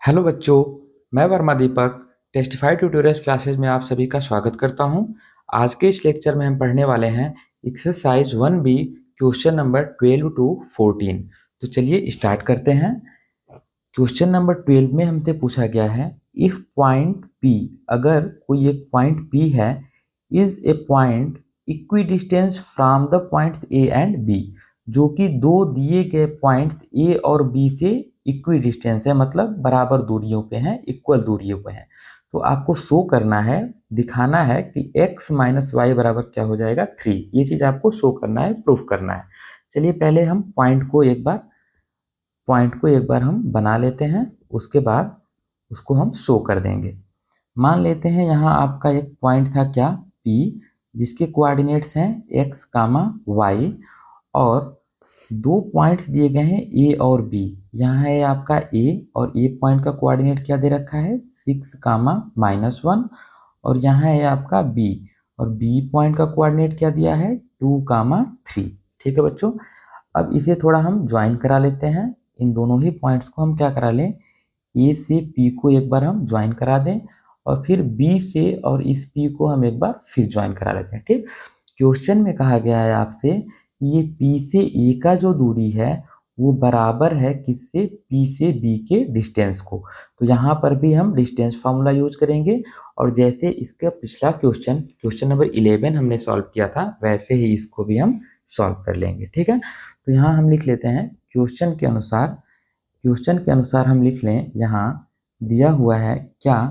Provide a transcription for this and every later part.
Hello बच्चों, मैं वर्मा दीपक testify tutorials classes में आप सभी का स्वागत करता हूं। आज के इस लेक्चर में हम पढ़ने वाले हैं exercise 1B question number 12 to 14। तो चलिए स्टार्ट करते हैं। क्वेश्चन नंबर 12 में हमसे पूछा गया है, इफ पॉइंट P, अगर कोई एक पॉइंट P है, is a point equi distance from the points A and B, जो कि दो दिए गए पॉइंट्स A और B से इक्वी डिस्टेंस है, मतलब बराबर दूरियों पे हैं, इक्वल दूरियों पे हैं। तो आपको शो करना है, दिखाना है कि x माइनस वाई बराबर क्या हो जाएगा 3। ये चीज़ आपको शो करना है, प्रूफ करना है। चलिए पहले हम पॉइंट को एक बार हम बना लेते हैं, उसके बाद उसको हम शो कर देंगे। मान लेते हैं यहाँ आपका एक पॉइंट था क्या, P, जिसके कोऑर्डिनेट्स हैं x कामा y, और दो पॉइंट्स दिए गए हैं A और B। यहाँ है आपका A, और A पॉइंट का कोऑर्डिनेट क्या दे रखा है 6 कामा -1, और यहाँ है आपका B, और B पॉइंट का कोऑर्डिनेट क्या दिया है 2 कामा 3। ठीक है बच्चों, अब इसे थोड़ा हम ज्वाइन करा लेते हैं। इन दोनों ही पॉइंट्स को हम क्या करा लें, ए से पी को एक बार हम ज्वाइन करा दें, और फिर बी से और इस पी को हम एक बार फिर ज्वाइन करा लेते हैं। ठीक, क्वेश्चन में कहा गया है आपसे ये पी से ए का जो दूरी है वो बराबर है किससे, पी से बी के डिस्टेंस को। तो यहाँ पर भी हम डिस्टेंस फार्मूला यूज करेंगे, और जैसे इसका पिछला क्वेश्चन नंबर 11 हमने सॉल्व किया था, वैसे ही इसको भी हम सॉल्व कर लेंगे। ठीक है, तो यहाँ हम लिख लेते हैं क्वेश्चन के अनुसार हम लिख लें, यहाँ दिया हुआ है क्या,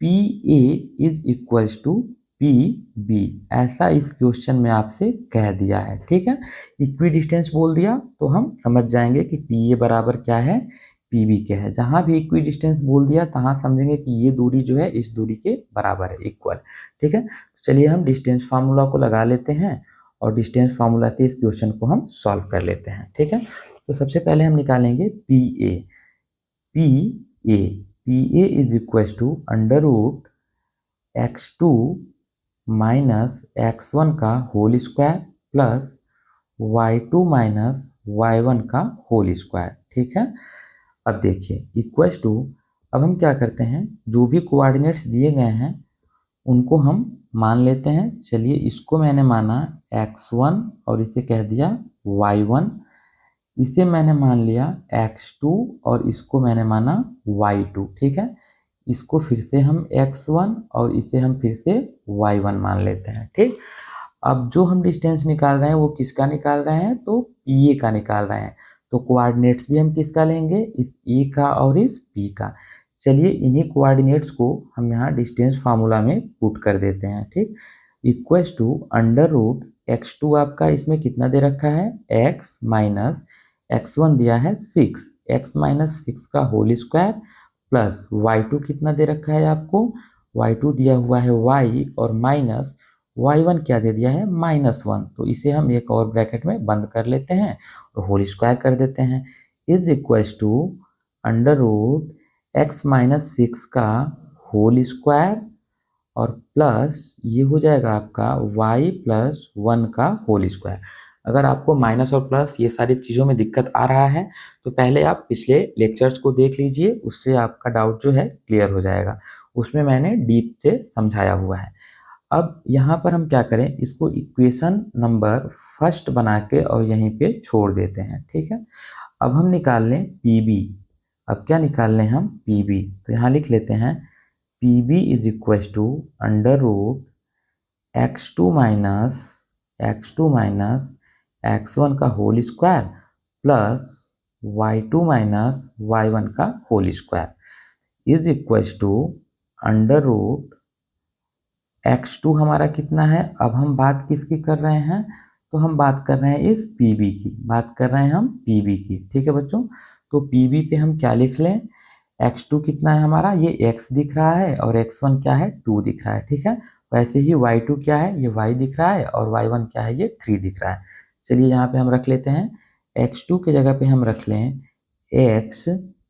P A is equals to P B, ऐसा इस क्वेश्चन में आपसे कह दिया है। ठीक है, इक्वी डिस्टेंस बोल दिया तो हम समझ जाएंगे कि पी ए बराबर क्या है, पी बी क्या है। जहां भी इक्वी डिस्टेंस बोल दिया तहां समझेंगे कि ये दूरी जो है इस दूरी के बराबर है, इक्वल। ठीक है, तो चलिए हम डिस्टेंस फार्मूला को लगा लेते हैं, और डिस्टेंस फार्मूला से इस क्वेश्चन को हम सॉल्व कर लेते हैं। ठीक है, तो सबसे पहले हम निकालेंगे P A. P A P A is equal to under root x2 minus x1 का whole square plus y2 minus y1 का होल स्क्वायर। ठीक है, अब देखिए इक्वल टू, अब हम क्या करते हैं, जो भी कोऑर्डिनेट्स दिए गए हैं उनको हम मान लेते हैं। चलिए इसको मैंने माना x1 और इसे कह दिया y1, इसे मैंने मान लिया x2 और इसको मैंने माना y2। ठीक है, इसको फिर से हम x1 और इसे हम फिर से y1 मान लेते हैं। ठीक, अब जो हम डिस्टेंस निकाल रहे हैं वो किसका निकाल रहे हैं, तो पी ए का निकाल रहे हैं। तो कोऑर्डिनेट्स भी हम किसका लेंगे, इस ए का और इस पी का। चलिए इन्हीं कोऑर्डिनेट्स को हम यहाँ डिस्टेंस फार्मूला में पुट कर देते हैं। ठीक, equals to under root x2 आपका इसमें कितना दे रखा है, x माइनस x1 दिया है 6, x माइनस 6 का होल स्क्वायर प्लस y2 कितना दे रखा है आपको, y2 दिया हुआ है y, और माइनस y1 क्या दे दिया है -1। तो इसे हम एक और ब्रैकेट में बंद कर लेते हैं और होल स्क्वायर कर देते हैं, is equals to under root x minus 6 का होल स्क्वायर, और प्लस ये हो जाएगा आपका y प्लस 1 का होल स्क्वायर। अगर आपको माइनस और प्लस ये सारी चीज़ों में दिक्कत आ रहा है तो पहले आप पिछले लेक्चर्स को देख लीजिए, उससे आपका डाउट जो है क्लियर हो जाएगा। उसमें मैंने डीप से समझाया हुआ है। अब यहाँ पर हम क्या करें, इसको इक्वेशन नंबर फर्स्ट बना के और यहीं पे छोड़ देते हैं। ठीक है, अब हम निकाल लें पी बी। अब क्या निकाल लें हम, पी बी। तो यहाँ लिख लेते हैं P B is equal to under root x2 minus x1 का whole square plus y2 minus y1 का whole square is equal to under root x2 हमारा कितना है। अब हम बात किसकी कर रहे हैं, तो हम बात कर रहे हैं इस pb की, बात कर रहे हैं हम pb की। ठीक है बच्चों, तो pb पे हम क्या लिख लें, x2 कितना है हमारा, ये x दिख रहा है, और x1 क्या है 2 दिख रहा है। ठीक है, वैसे ही y2 क्या है, ये y दिख रहा है, और y1 क्या है, ये 3 दिख रहा है। चलिए यहाँ पे हम रख लेते हैं, x2 के जगह पे हम रख लें x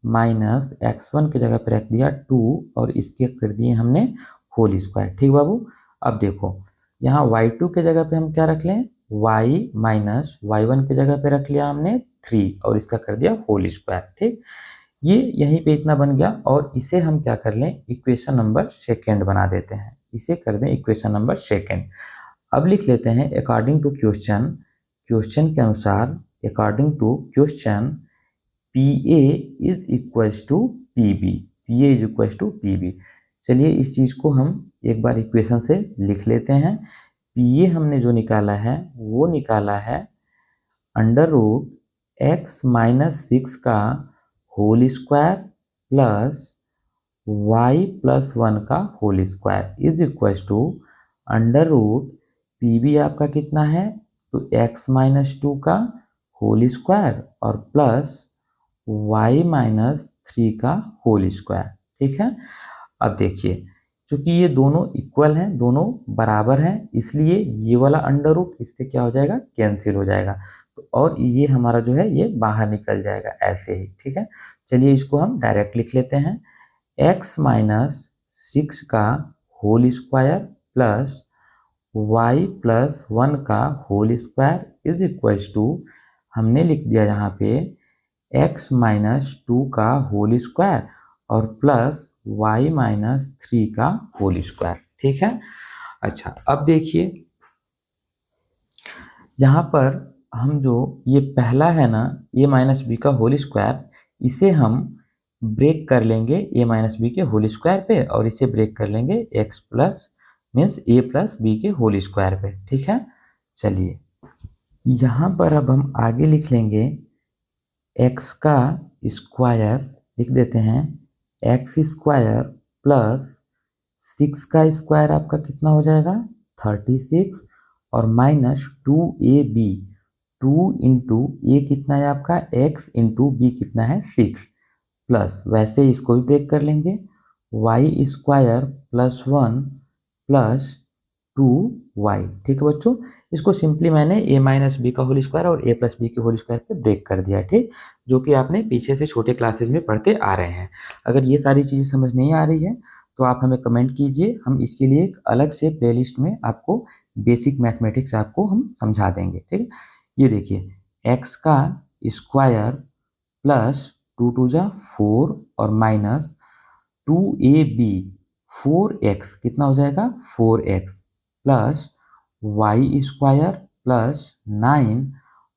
माइनस x1 के जगह पे रख दिया 2, और इसके कर दिए हमने होल स्क्वायर। ठीक बाबू, अब देखो यहाँ y2 के जगह पे हम क्या रख लें, y माइनस y1 के जगह पे रख लिया हमने 3, और इसका कर दिया होल स्क्वायर। ठीक, ये यहीं पे इतना बन गया और इसे हम क्या कर लें, इक्वेशन नंबर सेकेंड बना देते हैं, इसे कर दें इक्वेशन नंबर सेकेंड। अब लिख लेते हैं अकॉर्डिंग टू क्वेश्चन, क्वेश्चन के अनुसार, according to question P A is equals to P B, P A is equals to P B. चलिए इस चीज़ को हम एक बार इक्वेशन से लिख लेते हैं। पी ए हमने जो निकाला है वो निकाला है अंडर रूट एक्स माइनस 6 का whole square plus Y plus 1 का whole square is equals to under root P B आपका कितना है, तो एक्स माइनस 2 का होल स्क्वायर और प्लस वाई माइनस 3 का होल स्क्वायर। ठीक है, अब देखिए क्योंकि ये दोनों इक्वल हैं, दोनों बराबर हैं, इसलिए ये वाला अंडर रूट इससे क्या हो जाएगा, कैंसिल हो जाएगा। तो और ये हमारा जो है ये बाहर निकल जाएगा ऐसे ही। ठीक है, चलिए इसको हम डायरेक्ट लिख लेते हैं। एक्स माइनस 6 का whole square plus Y plus 1 का whole square is equals to, हमने लिख दिया यहाँ पे एक्स माइनस 2 का होल स्क्वायर और प्लस वाई माइनस 3 का होल स्क्वायर। ठीक है, अच्छा अब देखिए यहाँ पर हम जो ये पहला है ना, ए माइनस बी का होल स्क्वायर, इसे हम ब्रेक कर लेंगे ए माइनस बी के होल स्क्वायर पे और इसे ब्रेक कर लेंगे एक्स प्लस मीन्स ए प्लस बी के होल स्क्वायर पे। ठीक है, चलिए यहाँ पर अब हम आगे लिख लेंगे एक्स का स्क्वायर, लिख देते हैं एक्स स्क्वायर प्लस 6 का स्क्वायर आपका कितना हो जाएगा 36 और माइनस 2ab, 2 इंटू ए कितना है आपका x इंटू बी कितना है 6 प्लस वैसे इसको भी ब्रेक कर लेंगे Y square plus 1 plus 2y। ठीक है बच्चों, इसको सिंपली मैंने a माइनस बी का होल स्क्वायर और a प्लस बी के होल स्क्वायर पे ब्रेक कर दिया। ठीक, जो कि आपने पीछे से छोटे क्लासेस में पढ़ते आ रहे हैं। अगर ये सारी चीज़ें समझ नहीं आ रही है तो आप हमें कमेंट कीजिए, हम इसके लिए एक अलग से प्लेलिस्ट में आपको बेसिक मैथमेटिक्स आपको हम समझा देंगे। ठीक है, ये देखिए एक्स का स्क्वायर प्लस 2 टू जा 4 और माइनस 2ab 4x कितना हो जाएगा 4x plus Y square plus 9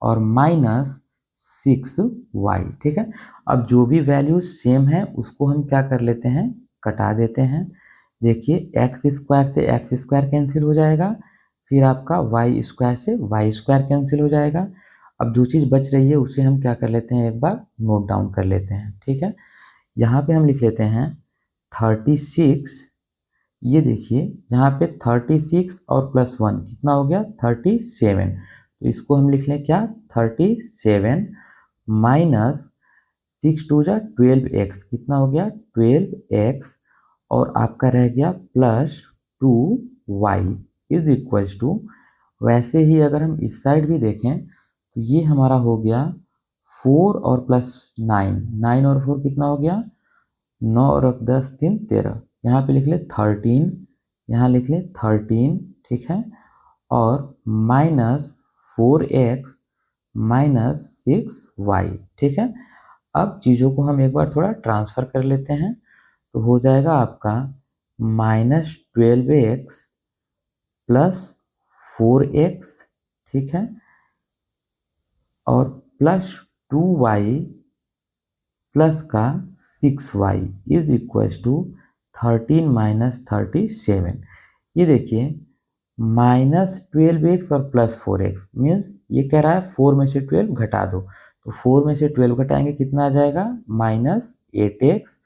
और माइनस 6y। ठीक है, अब जो भी वैल्यू सेम है उसको हम क्या कर लेते हैं, कटा देते हैं। देखिए एक्स स्क्वायर से एक्स स्क्वायर कैंसिल हो जाएगा, फिर आपका वाई स्क्वायर से वाई स्क्वायर कैंसिल हो जाएगा। अब जो चीज़ बच रही है उसे हम क्या कर लेते हैं, एक बार नोट डाउन कर लेते हैं। ठीक है, यहाँ पे हम लिख लेते हैं 36, ये देखिए यहाँ पे 36 और प्लस 1 कितना हो गया 37, तो इसको हम लिख लें क्या 37 माइनस 6 टू जा 12x कितना हो गया 12x और आपका रह गया plus 2y is equals to, वैसे ही अगर हम इस साइड भी देखें तो ये हमारा हो गया 4 और प्लस 9, 9 और 4 कितना हो गया 9 और 10 3 13, यहाँ पे लिख ले 13, यहाँ लिख ले 13। ठीक है, और माइनस 4x माइनस 6y। ठीक है, अब चीज़ों को हम एक बार थोड़ा ट्रांसफ़र कर लेते हैं तो हो जाएगा आपका माइनस 12x प्लस 4x। ठीक है, और प्लस 2y प्लस का 6y is equals to 13 minus 37। ये देखिए माइनस 12x और प्लस 4x मीन्स ये कह रहा है 4 में से 12 घटा दो, तो 4 में से 12 घटाएंगे कितना आ जाएगा माइनस 8x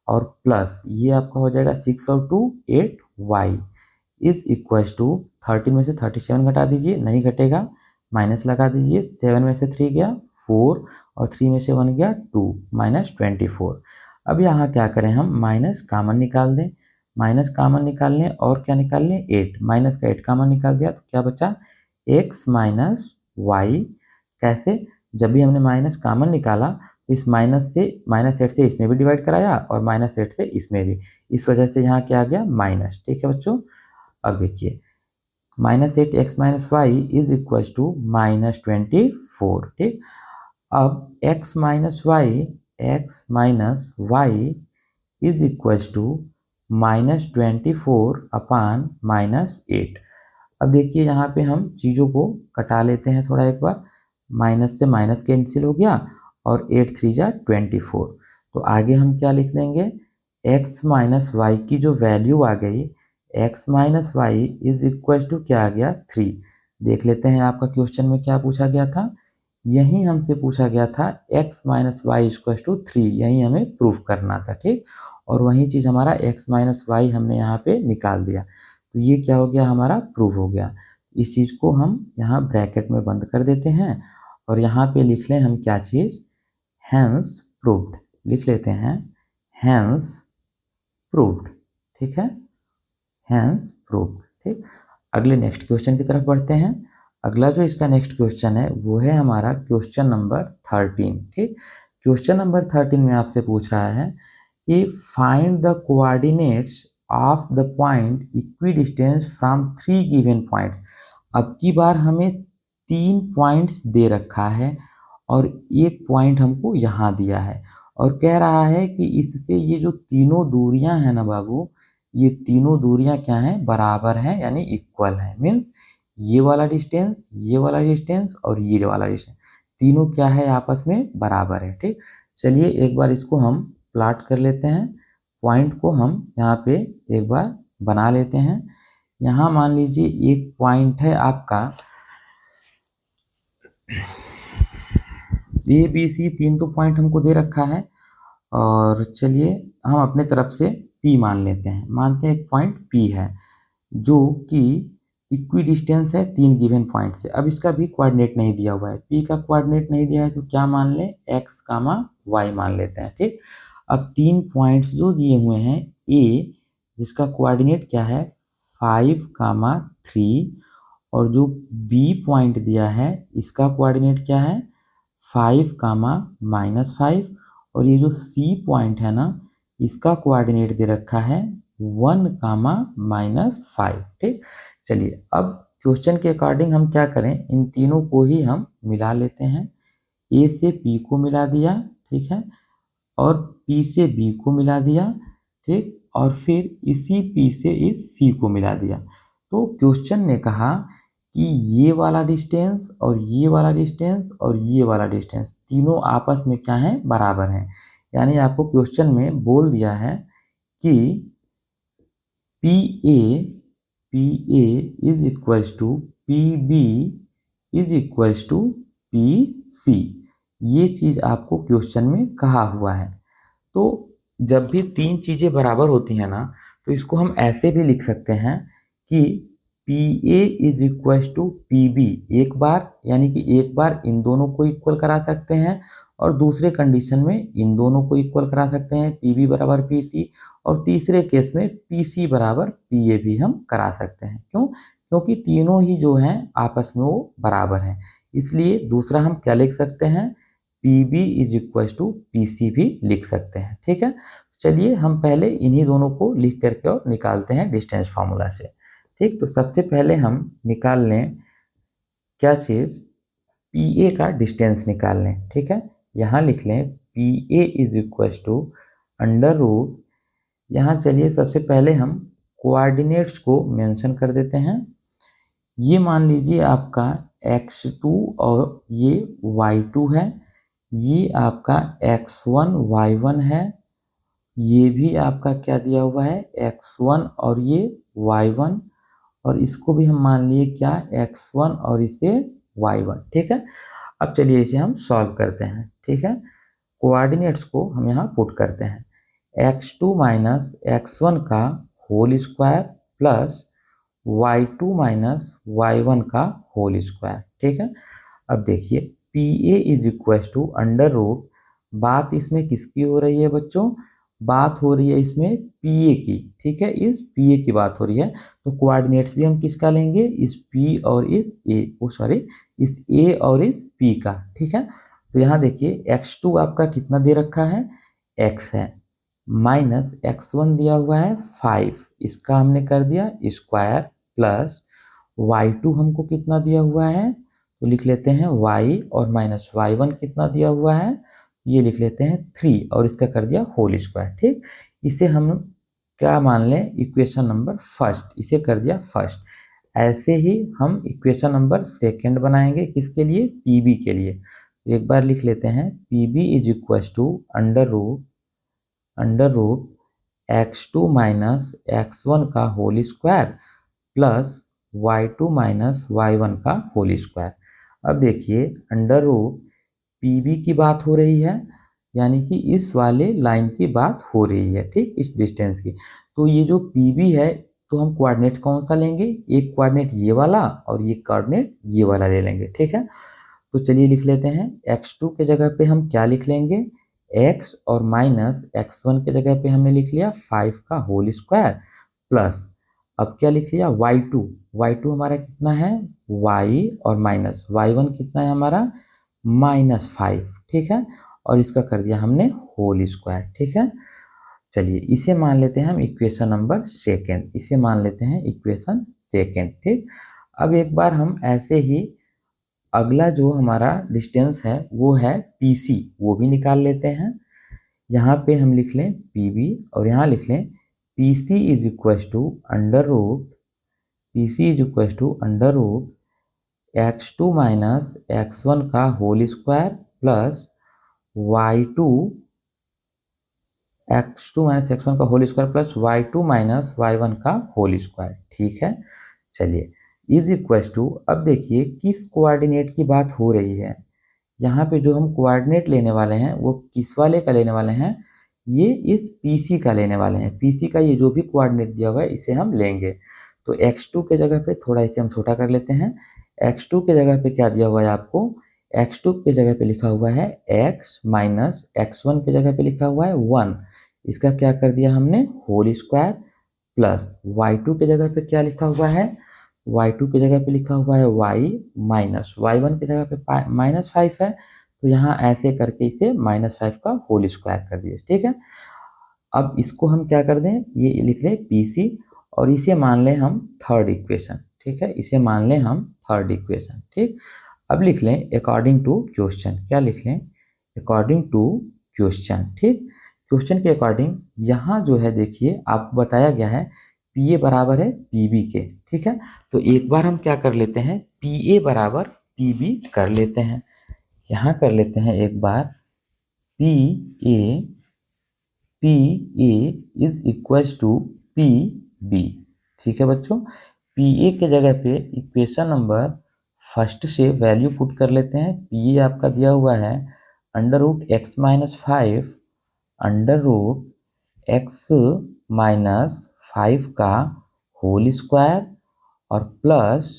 और प्लस ये आपका हो जाएगा 6 और 2 8y इज इक्वल्स टू 13 में से 37 घटा दीजिए, नहीं घटेगा, माइनस लगा दीजिए, 7 में से 3 गया 4 और 3 में से 1 गया 2 माइनस 24। अब यहाँ क्या करें हम माइनस कामन निकाल दें, माइनस कामन निकाल लें और क्या निकाल लें 8, माइनस का 8 कामन निकाल दिया तो क्या बचा x माइनस वाई। कैसे, जब भी हमने माइनस कामन निकाला तो इस माइनस से माइनस 8 से इसमें भी डिवाइड कराया और माइनस 8 से इसमें भी, इस वजह से यहाँ क्या आ गया माइनस। ठीक है बच्चों, अब देखिए minus 8x minus Y is equal to minus 24। ठीक, अब x minus Y X minus Y is equals to -24 upon -8। अब देखिए यहाँ पे हम चीज़ों को कटा लेते हैं थोड़ा एक बार। माइनस से माइनस कैंसिल हो गया और 8 3 जा 24। तो आगे हम क्या लिख देंगे, x माइनस वाई की जो वैल्यू आ गई, x minus Y is equal to क्या आ गया 3। देख लेते हैं आपका क्वेश्चन में क्या पूछा गया था। यही हमसे पूछा गया था x minus Y equal to 3, यही हमें प्रूफ करना था, ठीक। और वही चीज़ हमारा x माइनस वाई हमने यहाँ पे निकाल दिया। तो ये क्या हो गया, हमारा प्रूफ हो गया। इस चीज़ को हम यहाँ ब्रैकेट में बंद कर देते हैं और यहाँ पे लिख लें हम क्या चीज़, हैंस प्रूव्ड लिख लेते हैं, हैंस प्रूव्ड, ठीक है, हैंस प्रूव्ड, ठीक। अगले नेक्स्ट क्वेश्चन की तरफ बढ़ते हैं। अगला जो इसका नेक्स्ट क्वेश्चन है वो है हमारा क्वेश्चन नंबर 13, ठीक। क्वेश्चन नंबर 13 में आपसे पूछ रहा है कि find the coordinates of the point equidistance from 3 given points. अब की बार हमें 3 पॉइंट्स दे रखा है और एक पॉइंट हमको यहाँ दिया है और कह रहा है कि इससे ये जो तीनों दूरियां हैं ना बाबू, ये तीनों दूरियां क्या हैं, बराबर हैं, यानी इक्वल हैं। मीन्स ये वाला डिस्टेंस, ये वाला डिस्टेंस और ये वाला डिस्टेंस, तीनों क्या है, आपस में बराबर है, ठीक। चलिए एक बार इसको हम प्लॉट कर लेते हैं। पॉइंट को हम यहाँ पे एक बार बना लेते हैं। यहाँ मान लीजिए एक पॉइंट है आपका ए बी सी, 3 तो पॉइंट हमको दे रखा है और चलिए हम अपने तरफ से P मान लेते हैं। मानते हैं एक पॉइंट P है जो कि इक्वी डिस्टेंस है 3 गिवन पॉइंट से। अब इसका भी कोऑर्डिनेट नहीं दिया हुआ है, P का कोऑर्डिनेट नहीं दिया है तो क्या मान लें, x कामा y मान लेते हैं, ठीक। अब 3 पॉइंट्स जो दिए हुए हैं, A जिसका कोऑर्डिनेट क्या है 5 कामा 3 और जो B पॉइंट दिया है इसका कोऑर्डिनेट क्या है 5 कामा -5 और ये जो C पॉइंट है ना इसका कोऑर्डिनेट दे रखा है 1 कामा -5, ठीक। चलिए अब क्वेश्चन के अकॉर्डिंग हम क्या करें, इन तीनों को ही हम मिला लेते हैं। A से P को मिला दिया, ठीक है, और P से B को मिला दिया, ठीक, और फिर इसी P से इस C को मिला दिया। तो क्वेश्चन ने कहा कि ये वाला डिस्टेंस और ये वाला डिस्टेंस और ये वाला डिस्टेंस तीनों आपस में क्या है, बराबर हैं। यानी आपको क्वेश्चन में बोल दिया है कि P A is equals to P B is equals to P C, ये चीज़ आपको क्वेश्चन में कहा हुआ है। तो जब भी 3 चीज़ें बराबर होती हैं ना तो इसको हम ऐसे भी लिख सकते हैं कि P A is equals to P B, एक बार यानी कि एक बार इन दोनों को इक्वल करा सकते हैं और दूसरे कंडीशन में इन दोनों को इक्वल करा सकते हैं, पी बी बराबर पी सी, और तीसरे केस में पी सी बराबर पी ए भी हम करा सकते हैं। क्यों, क्योंकि तीनों ही जो हैं आपस में वो बराबर हैं। इसलिए दूसरा हम क्या लिख सकते हैं, P B is equal to P C भी लिख सकते हैं, ठीक है। चलिए हम पहले इन्हीं दोनों को लिख करके और निकालते हैं डिस्टेंस फार्मूला से, ठीक। तो सबसे पहले हम निकाल लें क्या चीज़, पी ए का डिस्टेंस निकाल लें, ठीक है। यहाँ लिख लें P A is equal to under root, यहाँ चलिए सबसे पहले हम कोऑर्डिनेट्स को मेंशन कर देते हैं। ये मान लीजिए आपका x2 और ये y2 है, ये आपका x1 y1 है, ये भी आपका क्या दिया हुआ है x1 और ये y1, और इसको भी हम मान लिए क्या x1 और इसे y1, ठीक है। अब चलिए इसे हम सॉल्व करते हैं, ठीक है। कोऑर्डिनेट्स को हम यहाँ पुट करते हैं, x2 माइनस x1 का whole square plus y2 minus y1 का होल स्क्वायर, ठीक है। अब देखिए P A is equal to under root, बात इसमें किसकी हो रही है बच्चों, बात हो रही है इसमें पी ए की, ठीक है, इस पी ए की बात हो रही है। तो कोऑर्डिनेट्स भी हम किसका लेंगे, इस पी और इस ए, सॉरी इस ए और इस पी का, ठीक है। तो यहाँ देखिए x2 आपका कितना दे रखा है, x है, माइनस x1 दिया हुआ है 5, इसका हमने कर दिया स्क्वायर, प्लस y2 हमको कितना दिया हुआ है, तो लिख लेते हैं y, और माइनस y1 कितना दिया हुआ है, ये लिख लेते हैं 3 और इसका कर दिया होल स्क्वायर। ठीक, इसे हम क्या मान लें, इक्वेशन नंबर फर्स्ट, इसे कर दिया फर्स्ट। ऐसे ही हम इक्वेशन नंबर सेकंड बनाएंगे, किसके लिए, पीबी के लिए। एक बार लिख लेते हैं, PB is equal to under root x2 minus x1 का whole square plus y2 minus y1 का होल स्क्वायर। अब देखिए, अंडर रूट पीबी की बात हो रही है, यानी कि इस वाले लाइन की बात हो रही है, ठीक, इस डिस्टेंस की। तो ये जो पीबी है, तो हम कोऑर्डिनेट कौन सा लेंगे, एक कोऑर्डिनेट ये वाला और ये कोऑर्डिनेट ये वाला ले लेंगे। ठीक है, तो चलिए लिख लेते हैं, x2 के जगह पे हम क्या लिख लेंगे, x, और माइनस x1 के जगह पे हमने लिख लिया 5 का होल स्क्वायर प्लस, अब क्या लिख लिया, y2 हमारा कितना है, y, और माइनस y1 कितना है हमारा, -5। ठीक है, और इसका कर दिया हमने होल स्क्वायर। ठीक है, चलिए इसे मान लेते हैं हम इक्वेशन नंबर सेकेंड, इसे मान लेते हैं इक्वेशन सेकेंड। ठीक, अब एक बार हम ऐसे ही अगला जो हमारा डिस्टेंस है वो है पीसी, वो भी निकाल लेते हैं। यहाँ पे हम लिख लें पीबी और यहाँ लिख लें PC is equal to under root x2 minus x1 का whole square plus y2 x2 minus x1 का whole square plus y2 minus y1 का होल स्क्वायर। ठीक है, चलिए इज इक्वल टू, अब देखिए किस कोऑर्डिनेट की बात हो रही है, यहाँ पे जो हम कोऑर्डिनेट लेने वाले हैं वो किस वाले का लेने वाले हैं, ये इस पीसी का लेने वाले हैं। पीसी का ये जो भी कोऑर्डिनेट दिया हुआ है इसे हम लेंगे। तो x2 के जगह पे थोड़ा इसे हम छोटा कर लेते हैं। x2 के जगह पे क्या दिया हुआ है आपको, x2 के जगह पे लिखा हुआ है x माइनस x1 के जगह पे लिखा हुआ है 1, इसका क्या कर दिया हमने, होल स्क्वायर प्लस y2 के जगह पे क्या लिखा हुआ है, y2 की जगह पे लिखा हुआ है y माइनस y1 की जगह पे -5 है, तो यहाँ ऐसे करके इसे -5 का होल स्क्वायर कर दिए। ठीक है, अब इसको हम क्या कर दें, ये लिख लें पीसी और इसे मान लें हम थर्ड इक्वेशन। ठीक है, इसे मान लें हम थर्ड इक्वेशन। ठीक, अब लिख लें अकॉर्डिंग टू क्वेश्चन, क्या लिख लें, अकॉर्डिंग टू क्वेश्चन। ठीक, क्वेश्चन के अकॉर्डिंग यहाँ जो है देखिए आपको बताया गया है पी ए बराबर है पी बी के। ठीक है, तो एक बार हम क्या कर लेते हैं, पी ए बराबर पी बी कर लेते हैं। यहाँ कर लेते हैं एक बार, P A is equal to P B. ठीक है बच्चों, पी ए के जगह पे इक्वेशन नंबर फर्स्ट से वैल्यू पुट कर लेते हैं। पी ए आपका दिया हुआ है under root x minus 5 under root x minus 5 का होल स्क्वायर और प्लस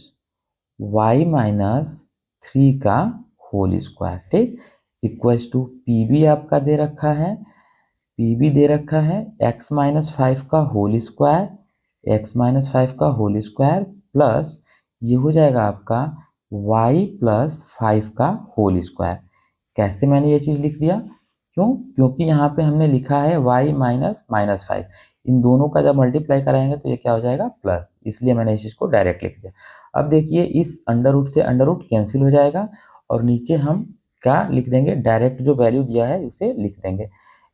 y माइनस 3 का होल स्क्वायर। ठीक, इक्वल्स टू पी बी आपका दे रखा है, पी बी दे रखा है x माइनस 5 का होल स्क्वायर, प्लस ये हो जाएगा आपका y प्लस 5 का होल स्क्वायर। कैसे मैंने ये चीज़ लिख दिया, क्योंकि यहाँ पे हमने लिखा है y माइनस -5, इन दोनों का जब मल्टीप्लाई कराएंगे तो ये क्या हो जाएगा, प्लस, इसलिए मैंने इस चीज़ को डायरेक्ट लिख दिया। अब देखिए इस अंडर रूट से अंडर रूट कैंसिल हो जाएगा और नीचे हम क्या लिख देंगे, डायरेक्ट जो वैल्यू दिया है उसे लिख देंगे,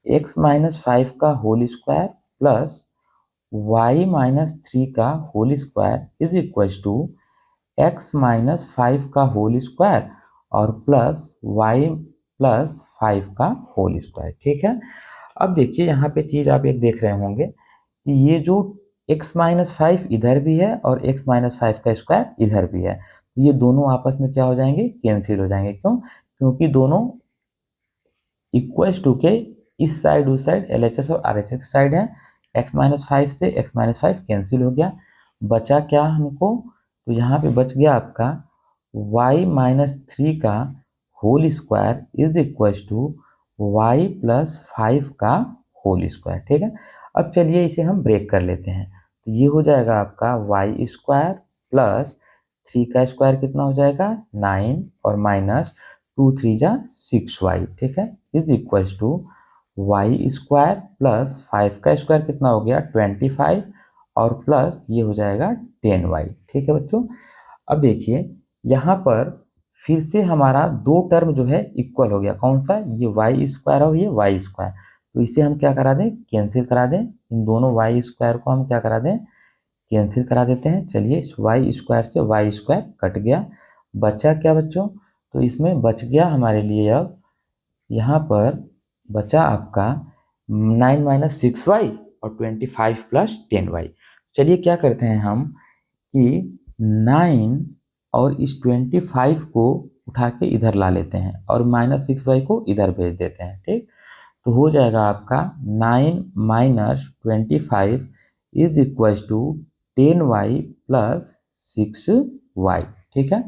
x माइनस 5 का whole square plus y minus 3 का whole square is equal to x minus 5 का होल स्क्वायर और प्लस y प्लस 5 का होल स्क्वायर। ठीक है, अब देखिए यहाँ पे चीज़ आप एक देख रहे होंगे कि ये जो x माइनस 5 इधर भी है और x माइनस 5 का स्क्वायर इधर भी है, तो ये दोनों आपस में क्या हो जाएंगे, कैंसिल हो जाएंगे। क्योंकि दोनों इक्वल्स टू के इस साइड उस साइड LHS और RHS साइड है, x माइनस 5 से x माइनस 5 कैंसिल हो गया, बचा क्या हमको, तो यहाँ पे बच गया आपका y माइनस 3 का whole square is equal to y plus 5 का होल स्क्वायर। ठीक है, अब चलिए इसे हम ब्रेक कर लेते हैं, तो ये हो जाएगा आपका y स्क्वायर प्लस 3 का स्क्वायर कितना हो जाएगा 9 और माइनस 2 3 जा 6y। ठीक है, is equal to y square plus 5 का स्क्वायर कितना हो गया 25 और प्लस ये हो जाएगा 10y। ठीक है बच्चों, अब देखिए यहाँ पर फिर से हमारा दो टर्म जो है इक्वल हो गया। कौन सा? ये वाई स्क्वायर और ये वाई स्क्वायर। तो इसे हम क्या करा दें? कैंसिल करा दें। इन दोनों वाई स्क्वायर को हम क्या करा दें? कैंसिल करा देते हैं। चलिए, इस वाई स्क्वायर से वाई स्क्वायर कट गया। बचा क्या बच्चों? तो इसमें बच गया हमारे लिए अब यहाँ पर बचा आपका 9 माइनस 6y और 25 प्लस 10y। चलिए क्या करते हैं हम कि 9 और इस 25 को उठा के इधर ला लेते हैं और माइनस 6y को इधर भेज देते हैं। ठीक, तो हो जाएगा आपका 9 minus 25 is equal to 10y plus 6y। ठीक है,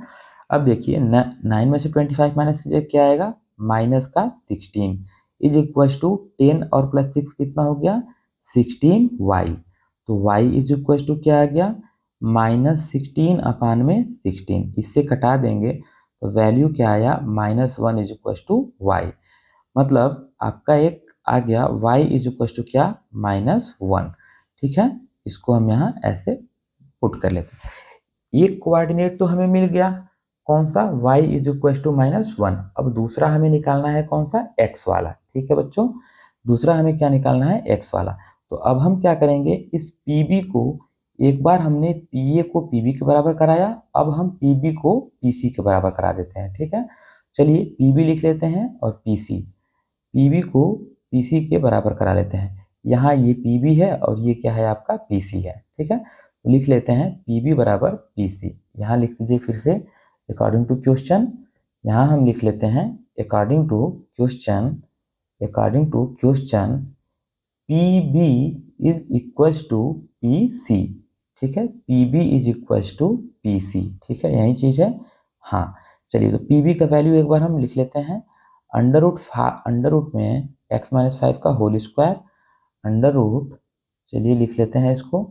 अब देखिए 9 में से 25 माइनस कीजिए, क्या आएगा? माइनस का 16 इज इक्वल टू 10 और प्लस 6 कितना हो गया? 16y। तो y इज इक्वल टू क्या आ गया? माइनस 16 अपान में 16। इससे कटा देंगे तो वैल्यू क्या आया? -1 इज इक्वल टू वाई। मतलब आपका एक आ गया y इज इक्वल टू क्या? -1। ठीक है, इसको हम यहाँ ऐसे पुट कर लेते हैं। एक कोऑर्डिनेट तो हमें मिल गया, कौन सा? y is equal to -1। अब दूसरा हमें निकालना है कौन सा? x वाला। ठीक है बच्चों, दूसरा हमें क्या निकालना है? x वाला। तो अब हम क्या करेंगे? इस pb को, एक बार हमने pa को pb के बराबर कराया, अब हम pb को pc के बराबर करा देते हैं। ठीक है, चलिए pb लिख लेते हैं और pb को pc के बराबर करा लेते हैं। यहाँ ये pb है और ये क्या है? आपका pc है। ठीक है, तो लिख लेते हैं pb बराबर pc। यहाँ लिख दीजिए फिर से अकॉर्डिंग टू क्वेश्चन। यहाँ हम लिख लेते हैं according to question, pb is equal to pc। ठीक है, pb is equal to pc। ठीक है, यही चीज है। हाँ, चलिए, तो pb का वैल्यू एक बार हम लिख लेते हैं। अंडर रूट में x-5 का होल स्क्वायर, अंडर रूट, चलिए लिख लेते हैं इसको,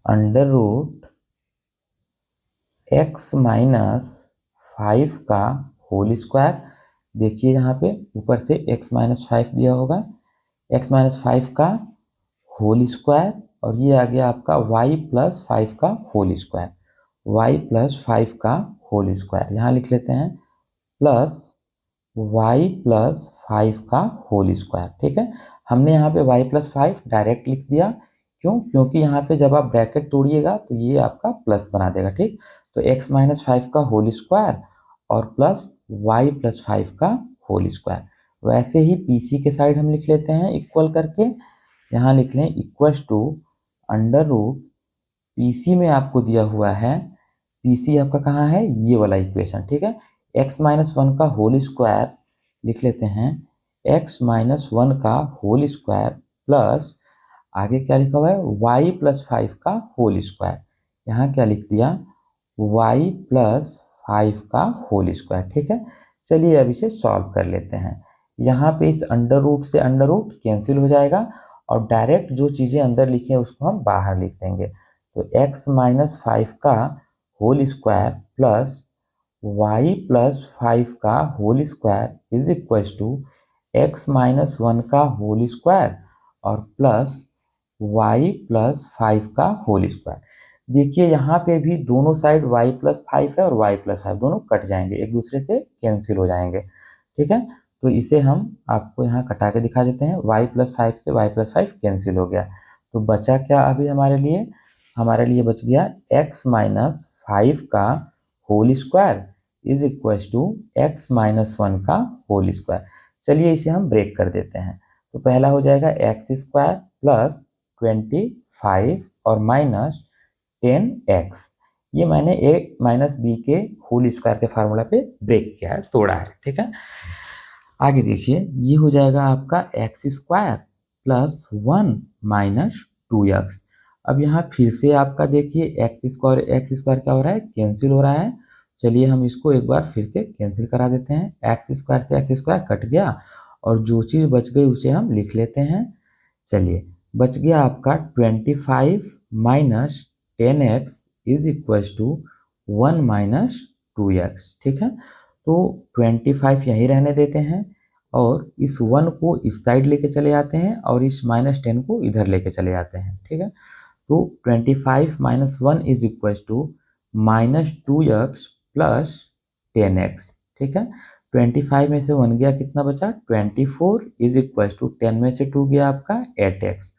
अंडर रूट x-5 का होल स्क्वायर। देखिए यहाँ पे ऊपर से x-5 दिया होगा, x-5 का होल स्क्वायर, और ये आ गया आपका y+5 का होल स्क्वायर, y+5 का होल स्क्वायर। यहाँ लिख लेते हैं प्लस y+5 का होल स्क्वायर। ठीक है, हमने यहाँ पे y+5 डायरेक्ट लिख दिया। क्यों? क्योंकि यहाँ पे जब आप ब्रैकेट तोड़िएगा तो ये आपका प्लस बना देगा। ठीक, तो x-5 का होल स्क्वायर और प्लस y+5 का होल स्क्वायर। वैसे ही pc के साइड हम लिख लेते हैं इक्वल करके। यहाँ लिख लें equal to under root, PC में आपको दिया हुआ है, पीसी आपका कहाँ है? ये वाला इक्वेशन। ठीक है, x-1 का होल स्क्वायर लिख लेते हैं, x-1 का होल स्क्वायर प्लस आगे क्या लिखा हुआ है? y+5 का होल स्क्वायर। यहाँ क्या लिख दिया? y+5 का होल स्क्वायर। ठीक है, चलिए अब इसे सॉल्व कर लेते हैं। यहाँ पे इस अंडर रूट से अंडर रूट कैंसिल हो जाएगा और डायरेक्ट जो चीज़ें अंदर लिखी हैं उसको हम बाहर लिख देंगे। तो x-5 का होल स्क्वायर प्लस y+5 का whole square is equal to x-1 का होल स्क्वायर और प्लस y+5 का होल स्क्वायर। देखिए यहाँ पे भी दोनों साइड y+5 है और y+5 दोनों कट जाएंगे, एक दूसरे से कैंसिल हो जाएंगे। ठीक है, तो इसे हम आपको यहाँ कटा के दिखा देते हैं। y+5 से y+5 कैंसिल हो गया, तो बचा क्या अभी हमारे लिए? हमारे लिए बच गया x-5 का whole square is equal to x-1 का होल स्क्वायर। चलिए इसे हम ब्रेक कर देते हैं। तो पहला हो जाएगा x² प्लस 25 और माइनस 10x। ये मैंने a माइनस बी के होल स्क्वायर के फार्मूला पे ब्रेक किया है, तोड़ा है। ठीक है, आगे देखिए, ये हो जाएगा आपका x² प्लस 1 माइनस 2x। अब यहाँ फिर से आपका देखिए x² क्या हो रहा है? कैंसिल हो रहा है। चलिए हम इसको एक बार फिर से कैंसिल करा देते हैं। x² से x² कट गया और जो चीज़ बच गई उसे हम लिख लेते हैं। चलिए, बच गया आपका 25 minus 10x is equal to 1 minus 2x। ठीक है, तो 25 यहीं रहने देते हैं और इस 1 को इस साइड लेके चले जाते हैं और इस -10 को इधर लेके चले जाते हैं। ठीक है, तो 25 minus 1 is equal to -2x plus 10x, ठीक है। 25 में से 1 गया, कितना बचा 24 इज इक्वल टू 10 में से 2 गया आपका 8x।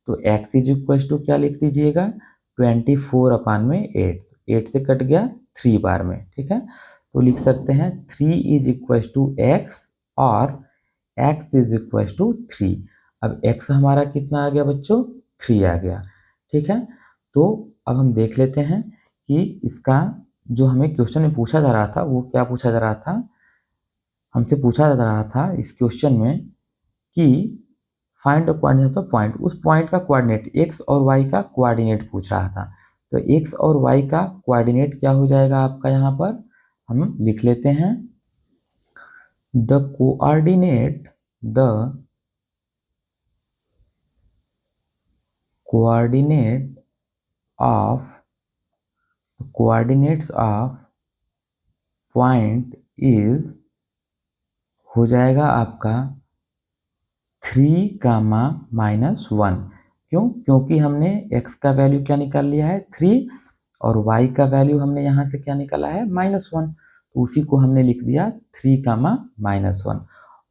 तो x इज इक्वल टू क्या लिख दीजिएगा 24 अपान में 8 से कट गया 3 बार में, ठीक है। तो लिख सकते हैं 3 इज इक्वल टू x और x इज इक्वल टू 3। अब x हमारा कितना आ गया बच्चों 3 आ गया, ठीक है। तो अब हम देख लेते हैं कि इसका जो हमें क्वेश्चन में पूछा जा रहा था वो क्या पूछा जा रहा था। हमसे पूछा जा रहा था इस क्वेश्चन में कि find the coordinate of point, उस पॉइंट का कोऑर्डिनेट x और y का कोऑर्डिनेट पूछ रहा था। तो x और y का कोऑर्डिनेट क्या हो जाएगा आपका, यहाँ पर हम लिख लेते हैं the coordinate coordinates of point is हो जाएगा आपका 3, -1। क्यों? क्योंकि हमने x का वैल्यू क्या निकाल लिया है 3 और y का वैल्यू हमने यहाँ से क्या निकाला है -1। तो उसी को हमने लिख दिया 3, -1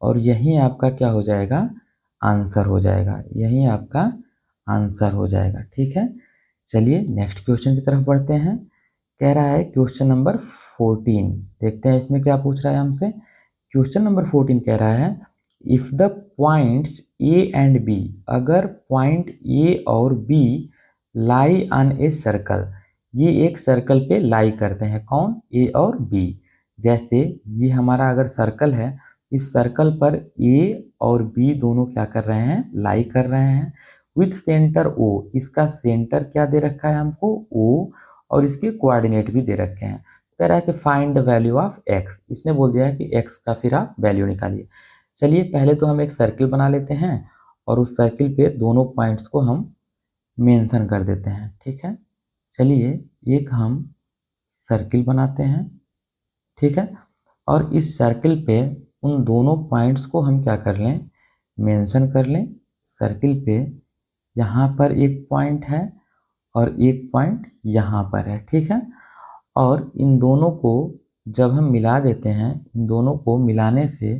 और यही आपका क्या हो जाएगा आंसर हो जाएगा, यही आपका आंसर हो जाएगा, ठीक है। चलिए नेक्स्ट क्वेश्चन की तरफ बढ़ते हैं। कह रहा है क्वेश्चन नंबर 14, देखते हैं इसमें क्या पूछ रहा है हमसे। क्वेश्चन नंबर 14 कह रहा है if the points A and B, अगर पॉइंट ए और B lie on a circle, ये एक सर्कल पे लाई करते हैं, कौन ए और बी। जैसे ये हमारा अगर सर्कल है, इस सर्कल पर ए और बी दोनों क्या कर रहे हैं लाई कर रहे हैं विथ सेंटर ओ, इसका सेंटर क्या दे रखा है हमको ओ और इसके कोऑर्डिनेट भी दे रखे हैं। कह रहा है कि find the value of x, इसने बोल दिया है कि एक्स का फिर आप वैल्यू निकालिए। चलिए पहले तो हम एक सर्किल बना लेते हैं और उस सर्किल पे दोनों पॉइंट्स को हम मेंशन कर देते हैं, ठीक है। चलिए एक हम सर्किल बनाते हैं, ठीक है, और इस सर्किल पे उन दोनों पॉइंट्स को हम क्या कर लें मेंशन कर लें। सर्किल पे यहाँ पर एक पॉइंट है और एक पॉइंट यहाँ पर है, ठीक है। और इन दोनों को जब हम मिला देते हैं, इन दोनों को मिलाने से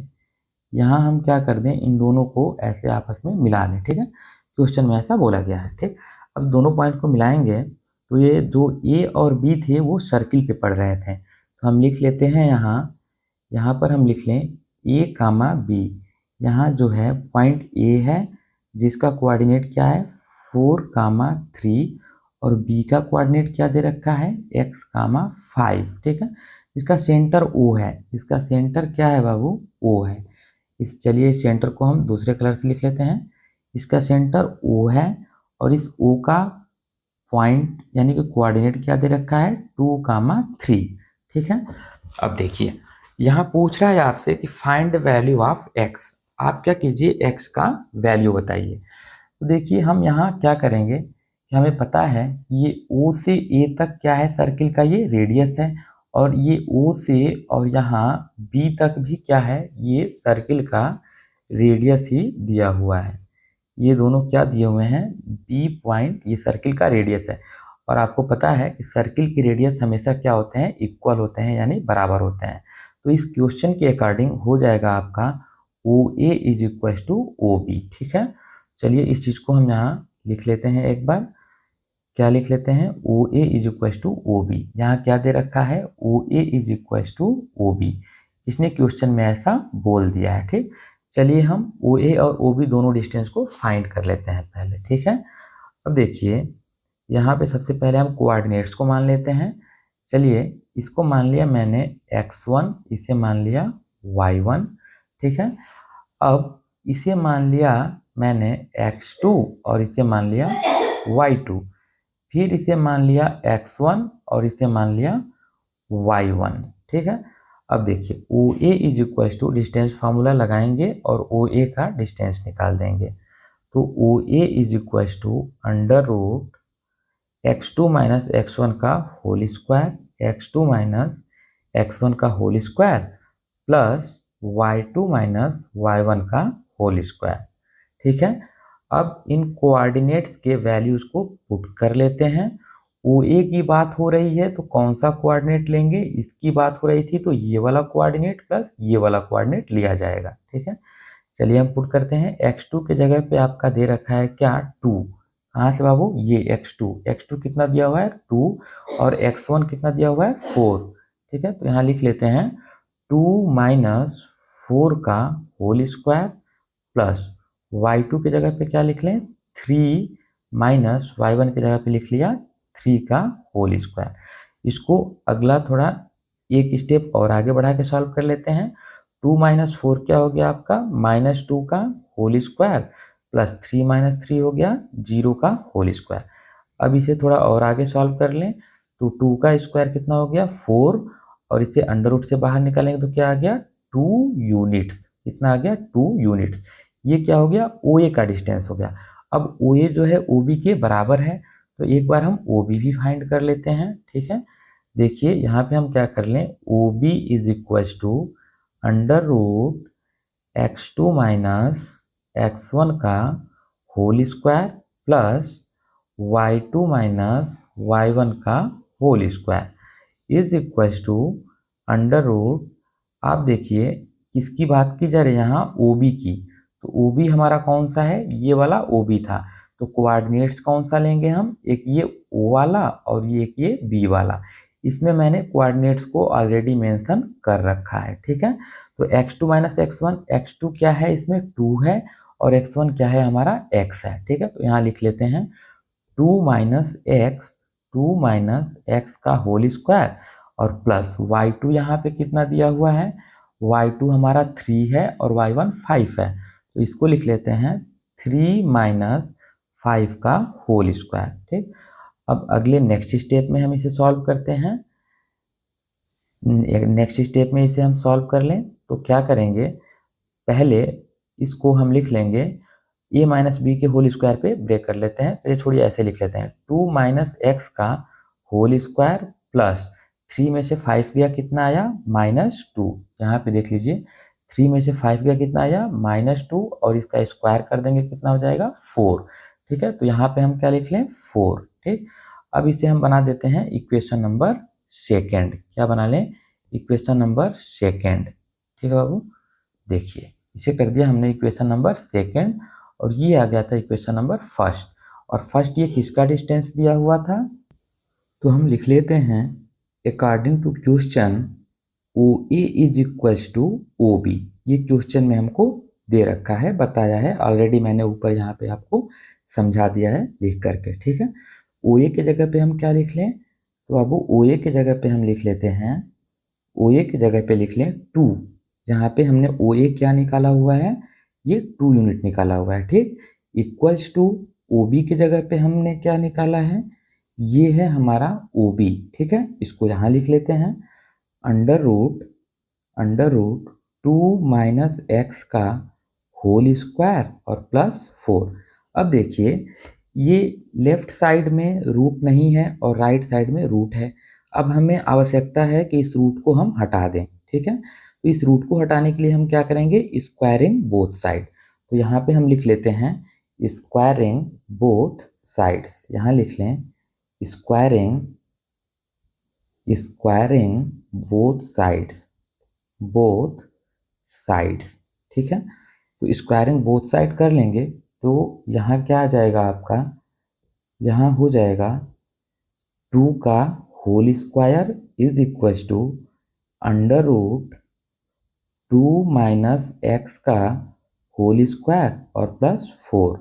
यहाँ हम क्या कर दें इन दोनों को ऐसे आपस में मिला लें, ठीक है। क्वेश्चन में ऐसा बोला गया है, ठीक। अब दोनों पॉइंट को मिलाएंगे तो ये जो ए और बी थे वो सर्किल पे पड़ रहे थे, तो हम लिख लेते हैं यहाँ पर हम लिख लें ए कामा बी। यहाँ जो है पॉइंट ए है जिसका कोऑर्डिनेट क्या है 4, 3 और बी का कोऑर्डिनेट क्या दे रखा है x, 5, ठीक है। इसका सेंटर O है, इसका सेंटर क्या है बाबू O है। चलिए इस सेंटर को हम दूसरे कलर से लिख लेते हैं। इसका सेंटर O है और इस O का पॉइंट यानी कि कोऑर्डिनेट क्या दे रखा है 2, 3, ठीक है। अब देखिए यहाँ पूछ रहा है आपसे कि find the value of x, आप क्या कीजिए x का वैल्यू बताइए। तो देखिए हम यहाँ क्या करेंगे कि हमें पता है ये O से A तक क्या है सर्किल का ये रेडियस है और ये O से और यहाँ B तक भी क्या है ये सर्किल का रेडियस ही दिया हुआ है। ये दोनों क्या दिए हुए हैं B पॉइंट, ये सर्किल का रेडियस है। और आपको पता है कि सर्किल के रेडियस हमेशा क्या होते हैं इक्वल होते हैं यानी बराबर होते हैं। तो इस क्वेश्चन के अकॉर्डिंग हो जाएगा आपका OA is equal to OB, ठीक है। चलिए इस चीज़ को हम यहाँ लिख लेते हैं एक बार, क्या लिख लेते हैं OA is equal to OB। यहाँ क्या दे रखा है OA is equal to OB, इसने क्वेश्चन में ऐसा बोल दिया है, ठीक। चलिए हम OA और OB दोनों डिस्टेंस को फाइंड कर लेते हैं पहले, ठीक है। अब देखिए यहाँ पे सबसे पहले हम कोऑर्डिनेट्स को मान लेते हैं। चलिए इसको मान लिया मैंने x1, इसे मान लिया y1, ठीक है। अब इसे मान लिया मैंने x2 और इसे मान लिया y2, फिर इसे मान लिया x1 और इसे मान लिया y1, ठीक है। अब देखिए OA is equal to distance formula लगाएंगे और OA का डिस्टेंस निकाल देंगे। तो OA is equal to under root x2 minus x1 का whole square, x2 minus x1 का whole square plus y2 minus y1 का होल स्क्वायर, ठीक है। अब इन कोऑर्डिनेट्स के वैल्यूज को पुट कर लेते हैं। ओ ए की बात हो रही है तो कौन सा कोऑर्डिनेट लेंगे, इसकी बात हो रही थी तो ये वाला कोऑर्डिनेट प्लस ये वाला कोऑर्डिनेट लिया जाएगा। ठीक है, चलिए हम पुट करते हैं। x2 के जगह पे आपका दे रखा है क्या, 2। कहाँ से बाबू, ये x2 कितना दिया हुआ है 2, और x1 कितना दिया हुआ है 4। ठीक है, तो यहाँ लिख लेते हैं 2 माइनस 4 का होल स्क्वायर प्लस y2 की जगह पे क्या लिख लें, 3 माइनस y1 की जगह पे लिख लिया 3 का होल स्क्वायर। इसको अगला थोड़ा एक स्टेप और आगे बढ़ा के सॉल्व कर लेते हैं। 2 माइनस 4 क्या हो गया आपका, -2 का होल स्क्वायर प्लस 3 माइनस 3 हो गया 0 का होल स्क्वायर। अब इसे थोड़ा और आगे सॉल्व कर लें तो 2 का स्क्वायर कितना हो गया 4, और इसे अंडर रूट से बाहर निकालेंगे तो क्या आ गया 2 यूनिट्स। कितना आ गया 2 यूनिट्स। ये क्या हो गया, ओ ए का डिस्टेंस हो गया। अब ओ ए जो है ओ बी के बराबर है, तो एक बार हम ओ बी भी फाइंड कर लेते हैं। ठीक है, देखिए यहाँ पे हम क्या कर लें, O B is equal to under root x2 minus x1 का whole square plus y2 minus y1 का whole square is equal to under root, आप देखिए किसकी बात की जा रही है यहाँ, ओ बी की। तो ओ बी हमारा कौन सा है, ये वाला ओ बी था। तो कोऑर्डिनेट्स कौन सा लेंगे हम, एक ये ओ वाला और ये एक ये बी वाला। इसमें मैंने कोऑर्डिनेट्स को ऑलरेडी मेंशन कर रखा है। ठीक है, तो x2 माइनस x1, x2 क्या है इसमें 2 है, और x1 क्या है हमारा x है। ठीक है, तो यहाँ लिख लेते हैं 2 माइनस एक्स, 2 माइनस एक्स का होल स्क्वायर और प्लस y2 यहाँ पे कितना दिया हुआ है, y2 हमारा 3 है और y1 5 है। तो इसको लिख लेते हैं 3 माइनस 5 का होल स्क्वायर। ठीक, अब अगले नेक्स्ट स्टेप में हम इसे सॉल्व करते हैं। नेक्स्ट स्टेप में इसे हम सॉल्व कर लें तो क्या करेंगे, पहले इसको हम लिख लेंगे ए माइनस बी के होल स्क्वायर पे ब्रेक कर लेते हैं। चलिए छोड़िए, ऐसे लिख लेते हैं 2 माइनस एक्स का होल स्क्वायर प्लस 3 में से 5 गया कितना आया -2। यहाँ पे देख लीजिए 3 में से 5 गया कितना आया -2, और इसका स्क्वायर कर देंगे कितना हो जाएगा 4। ठीक है, तो यहाँ पे हम क्या लिख लें 4। ठीक, अब इसे हम बना देते हैं इक्वेशन नंबर सेकेंड। क्या बना लें, इक्वेशन नंबर सेकेंड। ठीक है बाबू, देखिए इसे कर दिया हमने इक्वेशन नंबर सेकेंड, और ये आ गया था इक्वेशन नंबर फर्स्ट। और फर्स्ट ये किसका डिस्टेंस दिया हुआ था, तो हम लिख लेते हैं according to question O A is equal to O B. ये क्वेश्चन में हमको दे रखा है, बताया है ऑलरेडी, मैंने ऊपर यहाँ पे आपको समझा दिया है लिख करके। ठीक है, ओ ए के जगह पे हम क्या लिख लें, तो अब ओ ए के जगह पे हम लिख लेते हैं, ओ ए की जगह पे लिख लें 2। जहाँ पे हमने ओ ए क्या निकाला हुआ है, ये 2 यूनिट निकाला हुआ है। ठीक, इक्वल्स टू ओ बी की जगह पे हमने क्या निकाला है, ये है हमारा ओ बी। ठीक है, इसको यहाँ लिख लेते हैं अंडर रूट 2 माइनस एक्स का होल स्क्वायर और प्लस 4। अब देखिए ये लेफ्ट साइड में रूट नहीं है और राइट साइड में रूट है। अब हमें आवश्यकता है कि इस रूट को हम हटा दें। ठीक है, तो इस रूट को हटाने के लिए हम क्या करेंगे, स्क्वायरिंग बोथ साइड। तो यहाँ पे हम लिख लेते हैं स्क्वायरिंग बोथ साइड्स। यहाँ लिख लें स्क्वायरिंग स्क्वायरिंग बोथ साइड्स। ठीक है, तो स्क्वायरिंग बोथ साइड कर लेंगे तो यहाँ क्या आ जाएगा आपका, यहाँ हो जाएगा 2 का whole square is equal to under root 2 minus X का होल स्क्वायर और प्लस 4।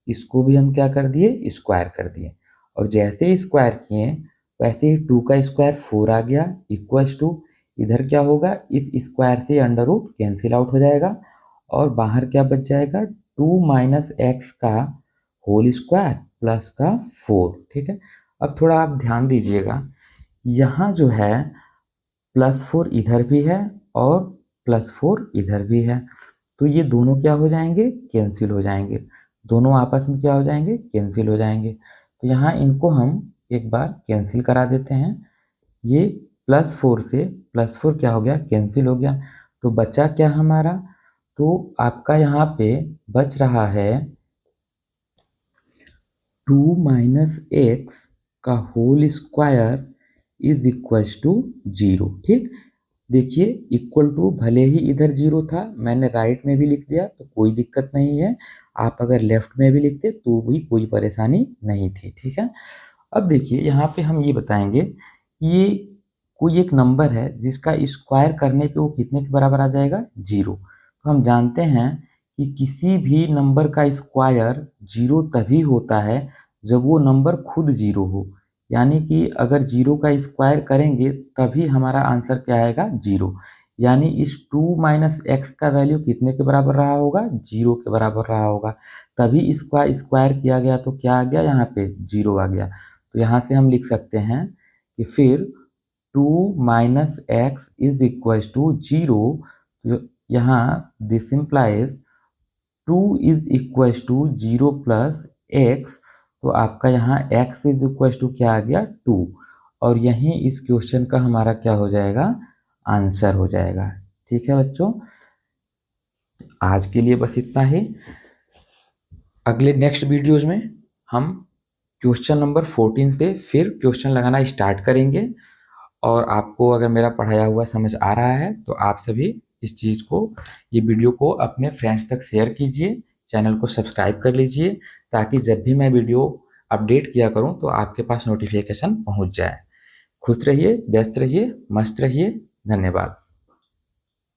इसको भी हम क्या कर दिए, स्क्वायर कर दिए, और जैसे ही स्क्वायर किए वैसे ही 2 का स्क्वायर 4 आ गया इक्वल्स टू, इधर क्या होगा, इस स्क्वायर से अंडर रूट कैंसिल आउट हो जाएगा और बाहर क्या बच जाएगा 2 माइनस एक्स का होल स्क्वायर प्लस का 4। ठीक है, अब थोड़ा आप ध्यान दीजिएगा, यहाँ जो है +4 इधर भी है और +4 इधर भी है, तो ये दोनों क्या हो जाएंगे, कैंसिल हो जाएंगे। दोनों आपस में क्या हो जाएंगे, कैंसिल हो जाएंगे। तो यहाँ इनको हम एक बार कैंसिल करा देते हैं। ये +4 से +4 क्या हो गया, कैंसिल हो गया। तो बचा क्या हमारा, तो आपका यहाँ पे बच रहा है 2 माइनस एक्स का whole square is equal to 0। ठीक, देखिए इक्वल टू भले ही इधर 0 था, मैंने राइट में भी लिख दिया तो कोई दिक्कत नहीं है, आप अगर लेफ्ट में भी लिखते तो भी कोई परेशानी नहीं थी। ठीक है, अब देखिए यहाँ पे हम ये बताएंगे कि ये कोई एक नंबर है जिसका स्क्वायर करने पे वो कितने के बराबर आ जाएगा, 0। तो हम जानते हैं कि किसी भी नंबर का स्क्वायर 0 तभी होता है जब वो नंबर खुद 0 हो, यानी कि अगर 0 का स्क्वायर करेंगे तभी हमारा आंसर क्या आएगा, 0। यानी इस 2 माइनस एक्स का वैल्यू कितने के बराबर रहा होगा, 0 के बराबर रहा होगा, तभी इसका स्क्वायर किया गया तो क्या आ गया, यहाँ पे 0 आ गया। तो यहाँ से हम लिख सकते हैं कि फिर 2 minus X is equal to 0। यहाँ this implies 2 is equal to 0 plus X, तो आपका यहाँ x इज इक्वल टू क्या आ गया, 2, और यहीं इस क्वेश्चन का हमारा क्या हो जाएगा, आंसर हो जाएगा। ठीक है बच्चों, आज के लिए बस इतना ही। अगले नेक्स्ट वीडियोज में हम क्वेश्चन नंबर 14 से फिर क्वेश्चन लगाना स्टार्ट करेंगे, और आपको अगर मेरा पढ़ाया हुआ समझ आ रहा है तो आप सभी इस चीज़ को, ये वीडियो को अपने फ्रेंड्स तक शेयर कीजिए, चैनल को सब्सक्राइब कर लीजिए, ताकि जब भी मैं वीडियो अपडेट किया करूं तो आपके पास नोटिफिकेशन पहुंच जाए। खुश रहिए, व्यस्त रहिए, मस्त रहिए। धन्यवाद।